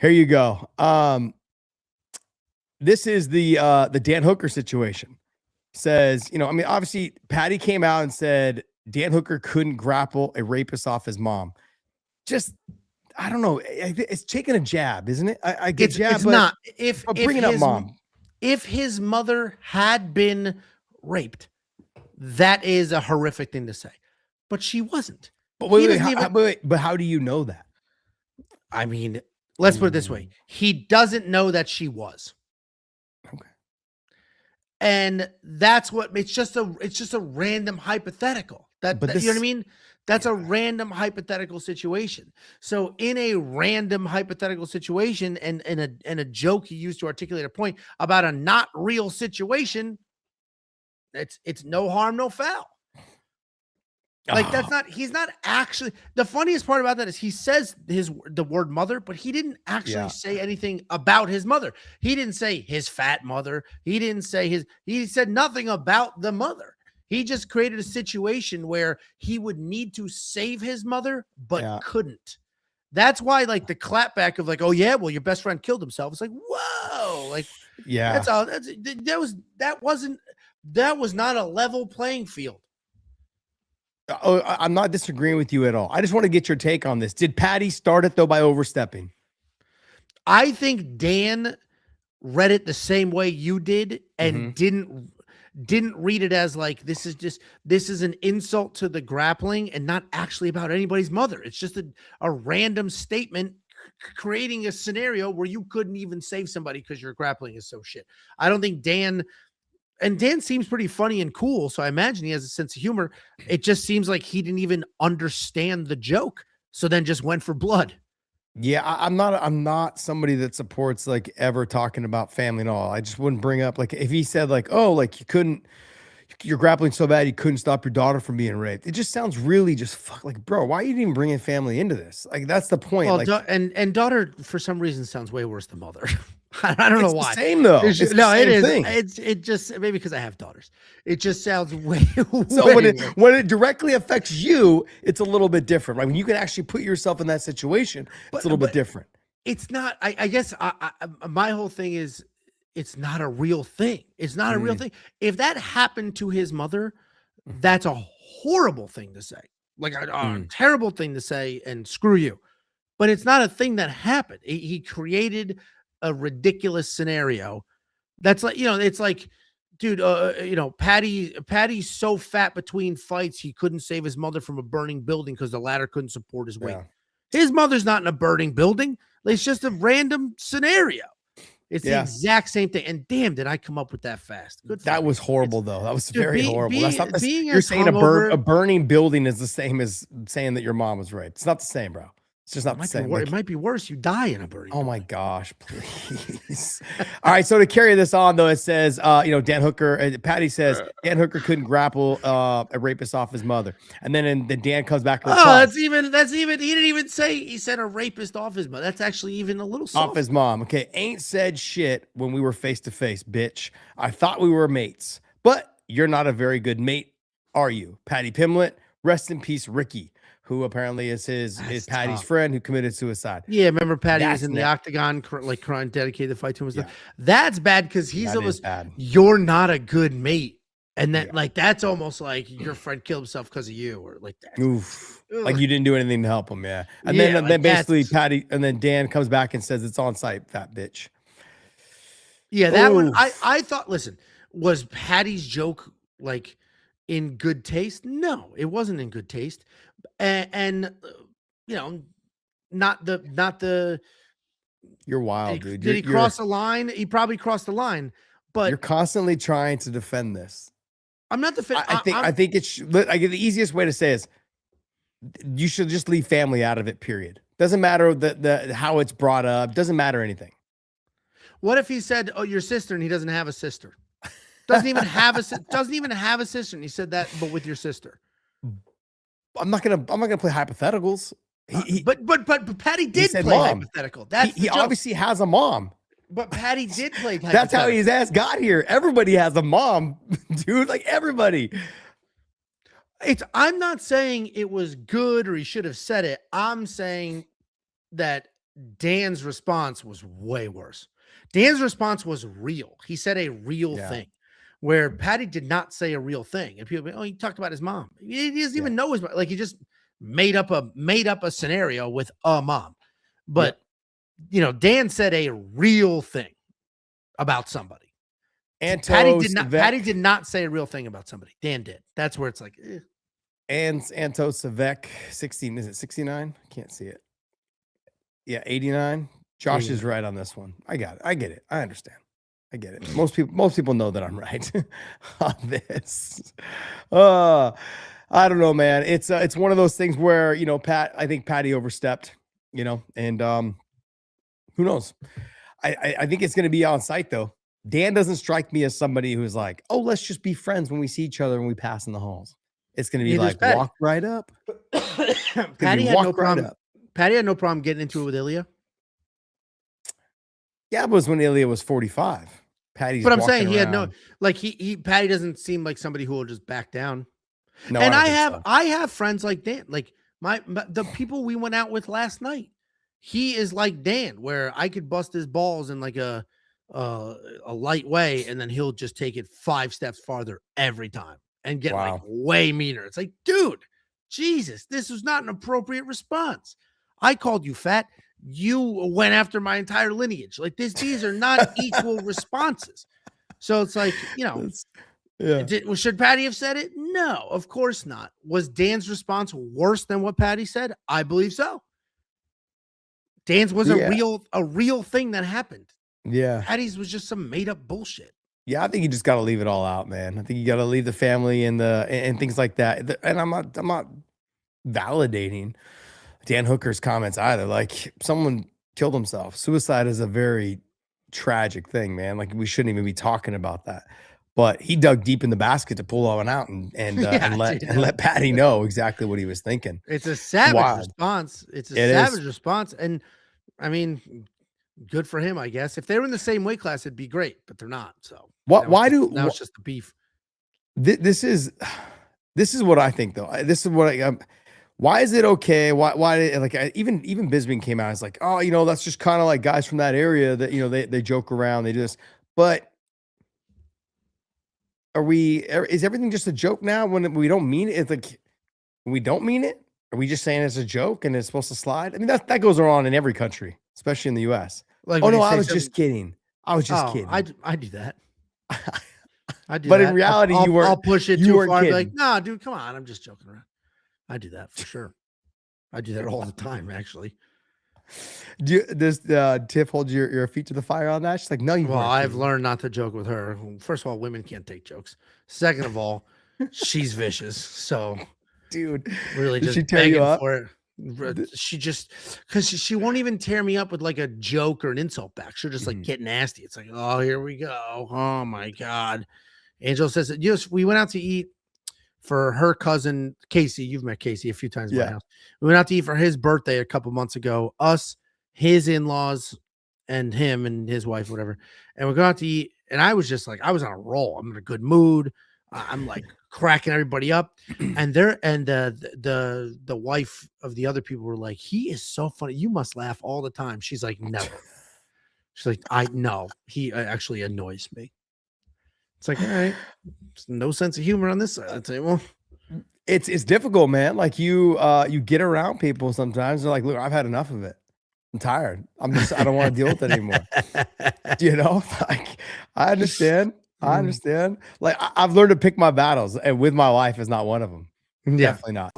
Here you go. This is the Dan Hooker situation. Says, I mean, obviously, Patty came out and said Dan Hooker couldn't grapple a rapist off his mom. Just, I don't know. It's taking a jab, isn't it? I get jab, it's but not. If bringing up mom, if his mother had been raped, that is a horrific thing to say. But she wasn't. But wait, but how do you know that? I mean, let's put it this way: he doesn't know that she was. Okay. And that's what it's just a random hypothetical. You know what I mean? That's a random hypothetical situation. So in a random hypothetical situation and a joke he used to articulate a point about a not real situation, it's no harm, no foul. Like he's not actually, the funniest part about that is he says the word mother, but he didn't actually say anything about his mother. He didn't say his fat mother. He didn't say he said nothing about the mother. He just created a situation where he would need to save his mother, but couldn't. That's why, like, the clapback of like, oh yeah, well, your best friend killed himself. It's like, whoa, like, that's all. That was not a level playing field. Oh, I'm not disagreeing with you at all. I just want to get your take on this. Did Patty start it though by overstepping? I think Dan read it the same way you did and didn't read it as like, this is an insult to the grappling and not actually about anybody's mother. It's just a random statement creating a scenario where you couldn't even save somebody because your grappling is so shit. I don't think Dan seems pretty funny and cool, so I imagine he has a sense of humor. It just seems like he didn't even understand the joke, so then just went for blood. Yeah, I'm not somebody that supports like ever talking about family and all. I just wouldn't bring up like if he said like, oh, like you're grappling so bad you couldn't stop your daughter from being raped. It just sounds really just like, bro, why are you even bringing family into this? Like that's the point. Well, like, and daughter for some reason sounds way worse than mother. I don't know why. It's the same though. It is. It just maybe because I have daughters. It just sounds way. So when it directly affects you, it's a little bit different. Right? When you can actually put yourself in that situation, it's a little bit different. It's not. I guess my whole thing is it's not a real thing. It's not a real thing. If that happened to his mother, that's a horrible thing to say. Like a terrible thing to say, and screw you. But it's not a thing that happened. He created a ridiculous scenario. That's like, it's like, dude, Patty's so fat between fights he couldn't save his mother from a burning building because the ladder couldn't support his weight. His mother's not in a burning building. It's just a random scenario. It's the exact same thing. And damn, did I come up with that fast? That was horrible, though. That was very horrible. That's not you're saying a burning building is the same as saying that your mom was raped. It's not the same, bro. It's just not the same. It might be worse. You die in a burning. Oh my gosh, please. All right. So to carry this on, though, it says, Dan Hooker, Patty says Dan Hooker couldn't grapple a rapist off his mother. And then Dan comes back. That's even, he didn't even say, he said a rapist off his mother. That's actually even a little soft. Off his mom. Okay. Ain't said shit when we were face to face, bitch. I thought we were mates, but you're not a very good mate, are you? Paddy Pimblett, rest in peace, Ricky, who apparently is Patty's friend who committed suicide. Yeah, remember Patty was in the octagon, like crying, dedicated the fight to him. That's bad because he's almost bad. You're not a good mate, and that like that's almost like your friend killed himself because of you, or like that. Oof. Like you didn't do anything to help him. Yeah, and then basically Patty, and then Dan comes back and says it's on site, fat bitch. Yeah, that one. I thought. Listen, was Patty's joke like in good taste? No, it wasn't in good taste. And not the you're wild, dude. Did he cross the line? He probably crossed the line, but you're constantly trying to defend this. I'm not defending. I think it's the easiest way to say is you should just leave family out of it, period. Doesn't matter the how it's brought up, doesn't matter anything. What if he said, oh, your sister, and he doesn't have a sister? Doesn't even have a sister, and he said that, but with your sister. I'm not gonna play hypotheticals. But Patty did play hypothetical. He obviously has a mom. But Patty did play hypothetical. That's how his ass got here. Everybody has a mom, dude. Like everybody. I'm not saying it was good or he should have said it. I'm saying that Dan's response was way worse. Dan's response was real. He said a real thing, where Paddy did not say a real thing. And people, he talked about his mom. He doesn't even know his mom. Like, he just made up a scenario with a mom. But Dan said a real thing about somebody. And Paddy did not say a real thing about somebody. Dan did. That's where it's like, And Anto Savek, 16, is it 69? Can't see it. Yeah, 89. Josh is right on this one. I got it. I get it. I understand. I get it. Most people know that I'm right on this. I don't know, man. It's one of those things where, I think Paddy overstepped, and who knows? I think it's going to be on site though. Dan doesn't strike me as somebody who's like, oh, let's just be friends when we see each other when we pass in the halls. It's going to be like, walk right up. Paddy had no problem. Paddy had no problem getting into it with Ilya. Yeah, it was when Ilya was 45. Paddy's, but I'm saying he had no, like, Paddy doesn't seem like somebody who will just back down. No, and I have friends like Dan, like the people we went out with last night. He is like Dan, where I could bust his balls in like a light way, and then he'll just take it 5 steps farther every time and get like way meaner. It's like, dude, Jesus, this was not an appropriate response. I called you fat. You went after my entire lineage. Like these are not equal responses. So it's like, should Paddy have said it? No, of course not. Was Dan's response worse than what Paddy said? I believe so. Dan's was a real thing that happened. Yeah. Paddy's was just some made up bullshit. Yeah, I think you just got to leave it all out, man. I think you got to leave the family and things like that. And I'm not validating Dan Hooker's comments either. Like, someone killed himself. Suicide is a very tragic thing, man. Like, we shouldn't even be talking about that. But he dug deep in the basket to pull one out and let Paddy know exactly what he was thinking. It's a savage response. It's a savage response. And I mean, good for him, I guess. If they were in the same weight class, it'd be great, but they're not. So now it's just the beef. This is what I think, though. This is what why is it okay? Why even Bisbing came out. It's like, oh, that's just kind of like guys from that area that they joke around, they do this. But is everything just a joke now when we don't mean it? It's like, when we don't mean it, are we just saying it's a joke and it's supposed to slide? I mean, that goes on in every country, especially in the US. Like, oh no, I was just kidding. I was just kidding. I do that. I do. But in reality, I'll push it too far. Be like, no, dude, come on, I'm just joking around. I do that for sure. I do that all the time, actually. Does Tiff hold your feet to the fire on that? She's like, no, Well, I've learned not to joke with her. First of all, women can't take jokes. Second of all, she's vicious. So, dude, really, just she tear you up? For it. She just, because she won't even tear me up with like a joke or an insult back. She'll just like get nasty. It's like, oh, here we go. Oh my God. Angel says that, yes, we went out to eat for her cousin Casey. You've met Casey a few times in my house. We went out to eat for his birthday a couple months ago. Us, his in-laws, and him and his wife, whatever. And we're going out to eat. And I was just like, I was on a roll. I'm in a good mood. I'm like cracking everybody up. And the wife of the other people were like, he is so funny. You must laugh all the time. She's like, never. She's like, I know. He actually annoys me. It's like, all right, there's no sense of humor on this side of the table. It's difficult, man. Like, you get around people sometimes. They're like, look, I've had enough of it. I'm tired. I don't want to deal with it anymore. Like, I understand. Like, I've learned to pick my battles, and with my wife is not one of them. Definitely not.